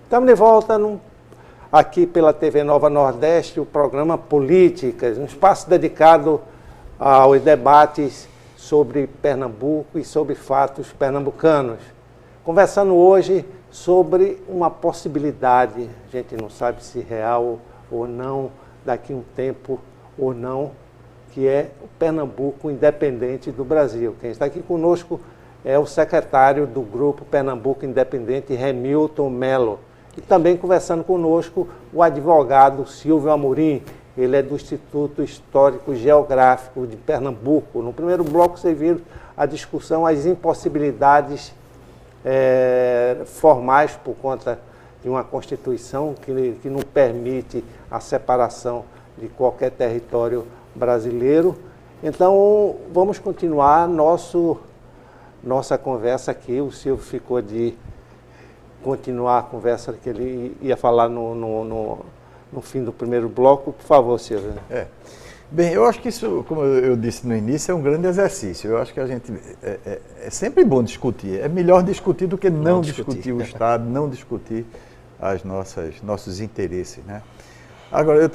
Estamos de volta aqui pela TV Nova Nordeste, o programa Políticas, um espaço dedicado aos debates sobre Pernambuco e sobre fatos pernambucanos. Conversando hoje sobre uma possibilidade, a gente não sabe se real ou não, daqui a um tempo ou não, que é o Pernambuco independente do Brasil. Quem está aqui conosco é o secretário do Grupo Pernambuco Independente, Remilton Melo. E também conversando conosco o advogado Silvio Amorim, ele é do Instituto Histórico Geográfico de Pernambuco. No primeiro bloco você viu a discussão, as impossibilidades formais por conta de uma Constituição que não permite a separação de qualquer território brasileiro. Então, vamos continuar nossa conversa aqui. O Silvio ficou de continuar a conversa que ele ia falar no fim do primeiro bloco. Por favor, Silvio. Bem, eu acho que isso, como eu disse no início, é um grande exercício. Eu acho que a gente é sempre bom discutir. É melhor discutir do que não discutir o Estado, não discutir nossos interesses, né? Agora,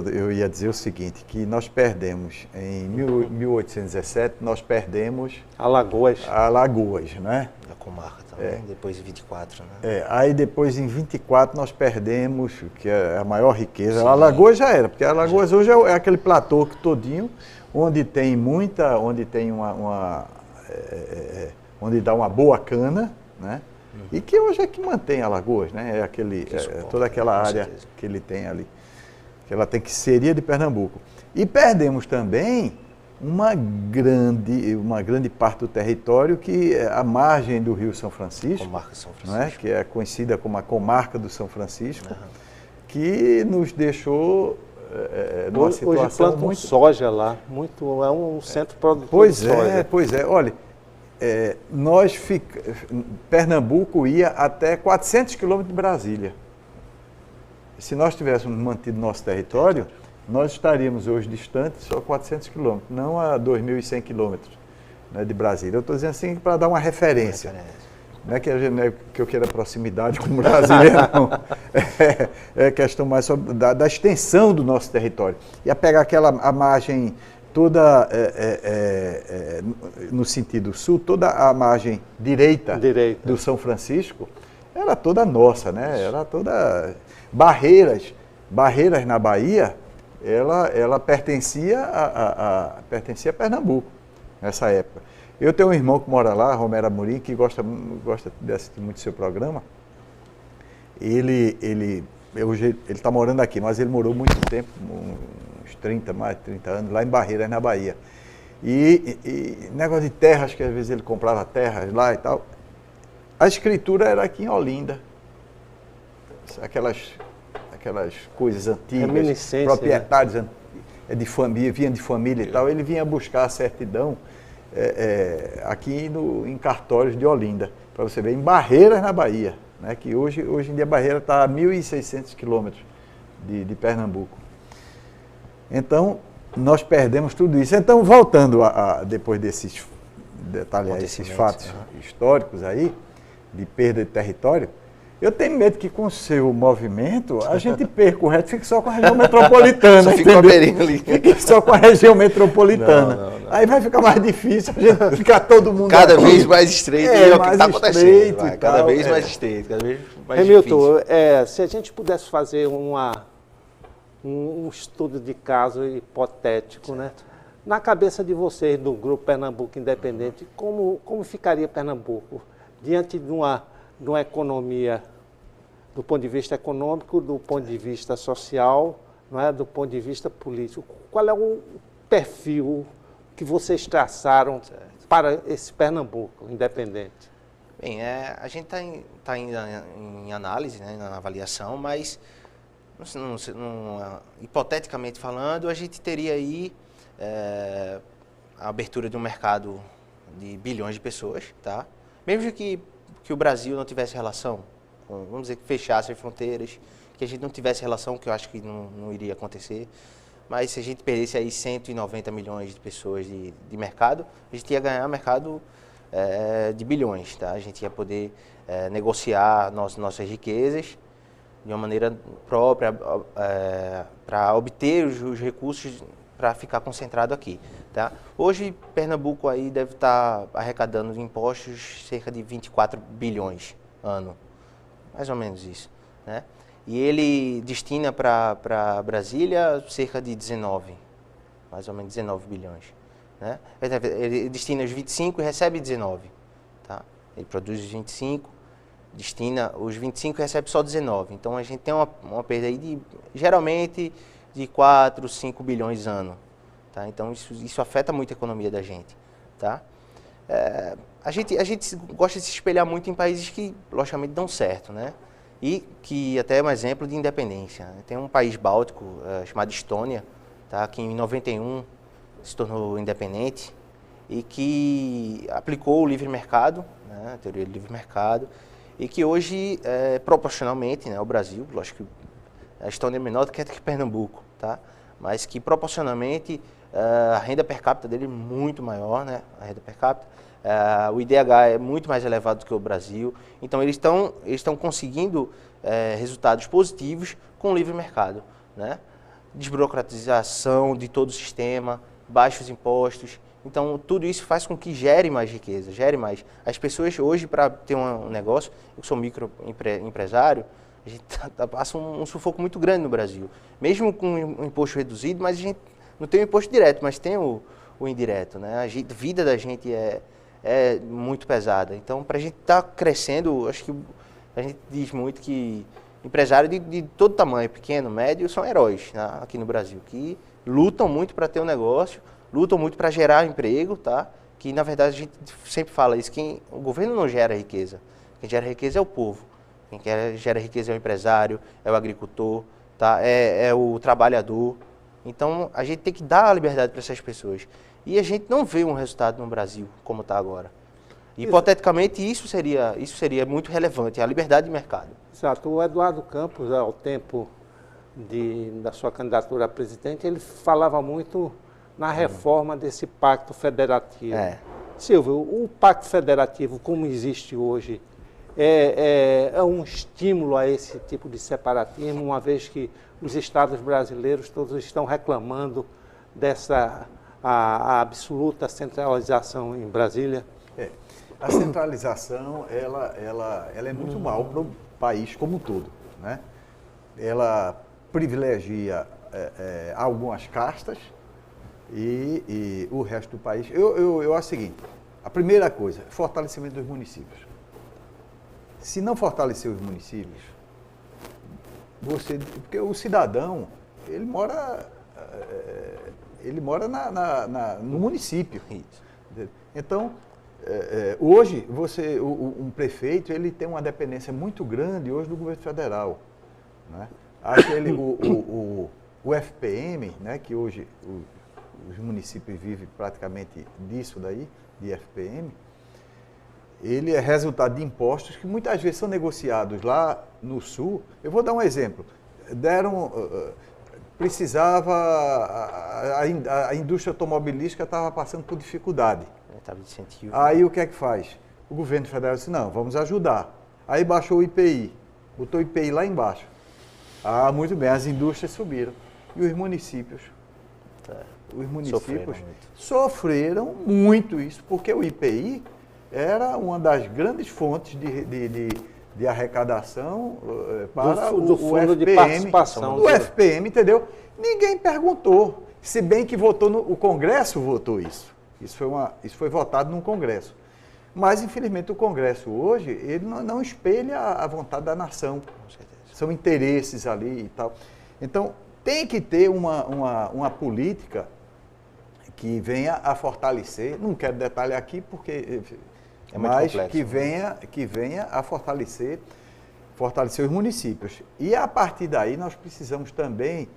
eu ia dizer o seguinte, que nós perdemos, em 1817, nós perdemos... Alagoas, né? A comarca também, depois em 24, né? Aí depois em 24 nós perdemos, que é a maior riqueza. Sim. Alagoas já era, porque Alagoas hoje é aquele platô todinho, onde tem onde dá uma boa cana, né? E que hoje é que mantém Alagoas, né? Toda aquela área que ele tem ali, que ela tem que seria de Pernambuco. E perdemos também uma grande parte do território que é a margem do Rio São Francisco, Comarca São Francisco, não é? Que é conhecida como a comarca do São Francisco, que nos deixou numa situação hoje plantam muito... soja lá, é um centro produtor de soja. Pois é, olha, Pernambuco ia até 400 quilômetros de Brasília. Se nós tivéssemos mantido nosso território, nós estaríamos hoje distantes só 400 quilômetros, não a 2.100 quilômetros, né, de Brasília. Eu estou dizendo assim para dar uma referência. Não é que eu queira proximidade com Brasília, não. É questão mais da extensão do nosso território. Ia pegar a margem toda, no sentido sul, toda a margem direita do São Francisco, era toda nossa, né? Era toda... Barreiras na Bahia, ela pertencia a Pernambuco, nessa época. Eu tenho um irmão que mora lá, Romero Amorim, que gosta de assistir muito o seu programa. Ele está morando aqui, mas ele morou muito tempo, mais de 30 anos, lá em Barreiras, na Bahia. E negócio de terras, que às vezes ele comprava terras lá e tal. A escritura era aqui em Olinda. Aquelas coisas antigas, propriedades, né? De família, vinha de família e tal. Ele vinha buscar a certidão aqui em cartórios de Olinda, para você ver, em Barreiras, na Bahia, né? Que hoje em dia Barreiras está a 1.600 quilômetros de Pernambuco. Então, nós perdemos tudo isso. Então, voltando depois desses detalhes, esses fatos históricos aí, de perda de território, eu tenho medo que com o seu movimento a gente perca o resto, fique só com a região metropolitana. Fique só com a região metropolitana. Não. Aí vai ficar mais difícil a gente ficar todo mundo cada vez mais estreito. É o que está acontecendo. Cada vez mais estreito, cada vez mais Remilton, se a gente pudesse fazer um estudo de caso hipotético, certo, né? Na cabeça de vocês, do Grupo Pernambuco Independente, como ficaria Pernambuco diante de uma economia, do ponto de vista econômico, do ponto de vista social, não é? Do ponto de vista político? Qual é o perfil que vocês traçaram para esse Pernambuco independente? Bem, a gente está ainda em análise, né, na avaliação, mas hipoteticamente falando, a gente teria aí a abertura de um mercado de bilhões de pessoas, tá? Mesmo que o Brasil não tivesse relação, vamos dizer que fechasse as fronteiras, que a gente não tivesse relação, que eu acho que não iria acontecer, mas se a gente perdesse aí 190 milhões de pessoas de mercado, a gente ia ganhar mercado de bilhões, tá? A gente ia poder negociar nossas riquezas de uma maneira própria para obter os recursos para ficar concentrado aqui, tá? Hoje, Pernambuco aí deve estar arrecadando de impostos cerca de 24 bilhões ano, mais ou menos isso, né? E ele destina para Brasília cerca de 19, mais ou menos 19 bilhões, né? Ele destina os 25 e recebe 19, tá? Ele produz os 25, destina os 25 e recebe só 19. Então a gente tem uma perda aí de, geralmente, de 4, 5 bilhões ano, tá? Então isso afeta muito a economia da gente, tá? A gente gosta de se espelhar muito em países que, logicamente, dão certo, né? E que até é um exemplo de independência. Tem um país báltico chamado Estônia, tá? Que em 91 se tornou independente e que aplicou o livre mercado, né? A teoria do livre mercado, e que hoje, proporcionalmente, né, ao Brasil, lógico que a Estônia é menor do que Pernambuco, tá? Mas que proporcionalmente a renda per capita dele é muito maior, né? A renda per capita. O IDH é muito mais elevado do que o Brasil. Então, eles estão conseguindo resultados positivos com o livre mercado, né? Desburocratização de todo o sistema, baixos impostos. Então, tudo isso faz com que gere mais riqueza, gere mais. As pessoas hoje, para ter um negócio, eu sou microempresário, a gente passa um sufoco muito grande no Brasil. Mesmo com um imposto reduzido, mas a gente não tem o imposto direto, mas tem o indireto, né? A vida da gente é muito pesada. Então, para a gente estar crescendo, acho que a gente diz muito que empresários de todo tamanho, pequeno, médio, são heróis, né, aqui no Brasil, que lutam muito para ter um negócio, lutam muito para gerar emprego, tá? Que, na verdade, a gente sempre fala isso, o governo não gera riqueza. Quem gera riqueza é o povo. Quem gera riqueza é o empresário, é o agricultor, tá? É o trabalhador. Então, a gente tem que dar a liberdade para essas pessoas. E a gente não vê um resultado no Brasil como está agora. Hipoteticamente, isso seria muito relevante, a liberdade de mercado. Exato. O Eduardo Campos, ao tempo da sua candidatura a presidente, ele falava muito na reforma desse pacto federativo. Silvio, o pacto federativo, como existe hoje, é um estímulo a esse tipo de separatismo, uma vez que os estados brasileiros todos estão reclamando dessa a absoluta centralização em Brasília? A centralização ela é muito mal para o país como um todo, né? Ela privilegia algumas castas e o resto do país. Eu acho o seguinte: a primeira coisa, fortalecimento dos municípios. Se não fortalecer os municípios, porque o cidadão, ele mora no município. Então, hoje, um prefeito, ele tem uma dependência muito grande hoje do governo federal, né? O FPM, né, que hoje os municípios vivem praticamente disso daí, de FPM, ele é resultado de impostos que muitas vezes são negociados lá no Sul. Eu vou dar um exemplo. Precisava, a indústria automobilística estava passando por dificuldade. Aí o que é que faz? O governo federal disse, não, vamos ajudar. Aí baixou o IPI, botou o IPI lá embaixo. Muito bem, as indústrias subiram. E os municípios? Sofreram muito isso, porque o IPI era uma das grandes fontes de arrecadação para do fundo FPM, de participação do FPM, entendeu? Ninguém perguntou, se bem que o Congresso votou isso. Isso foi votado num Congresso. Mas, infelizmente, o Congresso hoje, ele não espelha a vontade da nação. São interesses ali e tal. Então, tem que ter uma política que venha a fortalecer, não quero detalhar aqui porque mas complexo, que venha a fortalecer os municípios. E a partir daí nós precisamos também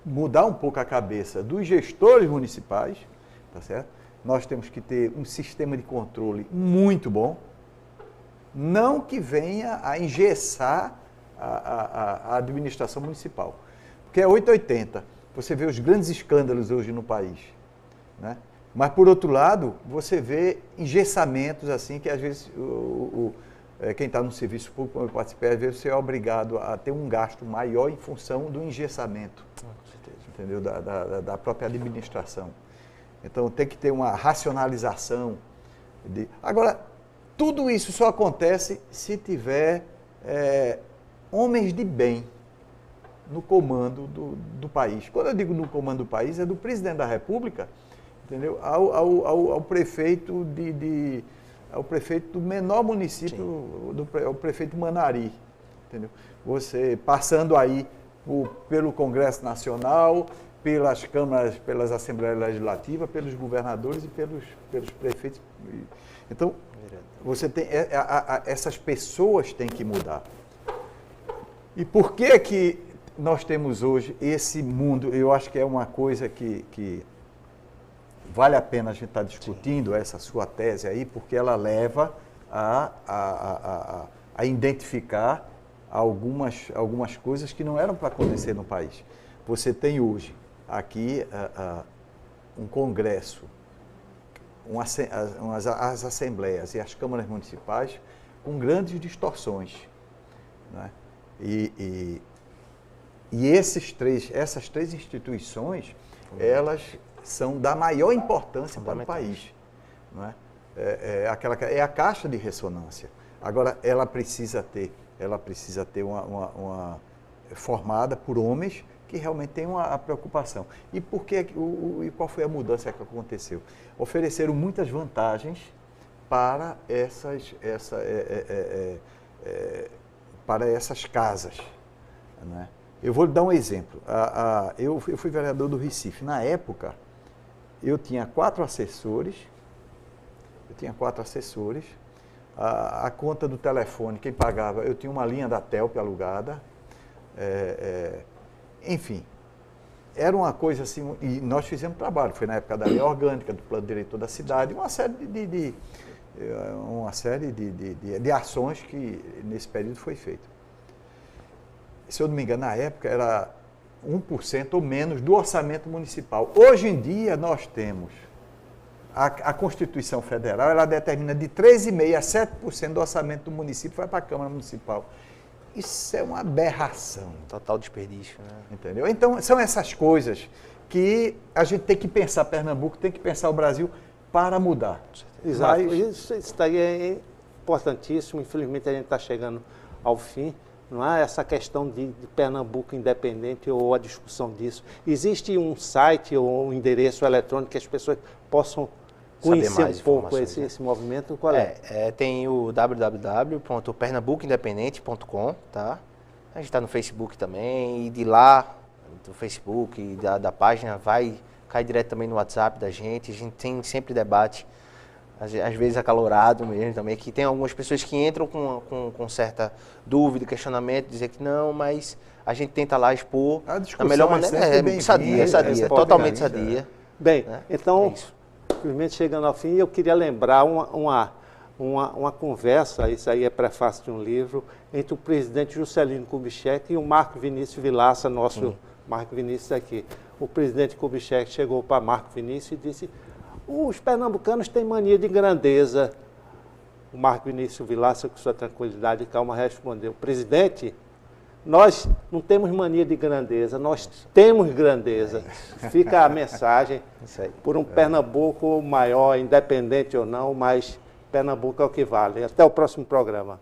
mudar um pouco a cabeça dos gestores municipais, tá certo? Nós temos que ter um sistema de controle muito bom, não que venha a engessar a administração municipal, porque é 880. Você vê os grandes escândalos hoje no país, né? Mas, por outro lado, você vê engessamentos assim, que às vezes quem está no serviço público, como eu participei, às vezes você é obrigado a ter um gasto maior em função do engessamento, entendeu? Da própria administração. Então, tem que ter uma racionalização. Agora, tudo isso só acontece se tiver homens de bem no comando do país. Quando eu digo no comando do país, é do presidente da República, entendeu? Ao prefeito ao prefeito do menor município, ao prefeito Manari, entendeu? Você passando aí pelo Congresso Nacional, pelas câmaras, pelas Assembleias Legislativas, pelos governadores e pelos prefeitos. Então, você tem essas pessoas têm que mudar. E por que nós temos hoje esse mundo? Eu acho que é uma coisa que vale a pena a gente estar discutindo, essa sua tese aí, porque ela leva a identificar algumas coisas que não eram para acontecer no país. Você tem hoje aqui um congresso, as assembleias e as câmaras municipais com grandes distorções, né? E essas três instituições, elas são da maior importância para o país, não é? É a caixa de ressonância. Agora, ela precisa ter uma formada por homens que realmente tenham a preocupação. E qual foi a mudança que aconteceu? Ofereceram muitas vantagens para essas casas, né? Eu vou lhe dar um exemplo. Eu fui vereador do Recife. Na época, eu tinha 4 assessores. A conta do telefone, quem pagava, eu tinha uma linha da Telp alugada. Enfim, era uma coisa assim, e nós fizemos trabalho. Foi na época da lei orgânica, do plano diretor da cidade, uma série de ações que nesse período foi feita. Se eu não me engano, na época era 1% ou menos do orçamento municipal. Hoje em dia nós temos a Constituição Federal, ela determina de 3,5% a 7% do orçamento do município vai para a Câmara Municipal. Isso é uma aberração. Total desperdício, né? Entendeu? Então, são essas coisas que a gente tem que pensar Pernambuco, tem que pensar o Brasil para mudar. Exato. Isso daí é importantíssimo. Infelizmente, a gente está chegando ao fim. Não há essa questão de Pernambuco independente ou a discussão disso. Existe um site ou um endereço eletrônico que as pessoas possam conhecer um pouco esse movimento? Qual é? Tem o www.pernambucoindependente.com, tá? A gente está no Facebook também, e de lá, do Facebook e da página, cai direto também no WhatsApp da gente. A gente tem sempre debate, às vezes acalorado mesmo também, que tem algumas pessoas que entram com certa dúvida, questionamento, dizer que não, mas a gente tenta lá expor da melhor maneira. Sadia, totalmente sadia. Bem, né? Então, simplesmente chegando ao fim, eu queria lembrar uma conversa, isso aí é prefácio de um livro, entre o presidente Juscelino Kubitschek e o Marco Vinícius Vilaça, nosso Marco Vinícius aqui. O presidente Kubitschek chegou para Marco Vinícius e disse: os pernambucanos têm mania de grandeza. O Marco Vinícius Vilaça, com sua tranquilidade e calma, respondeu: presidente, nós não temos mania de grandeza, nós temos grandeza. Fica a mensagem por um Pernambuco maior, independente ou não, mas Pernambuco é o que vale. Até o próximo programa.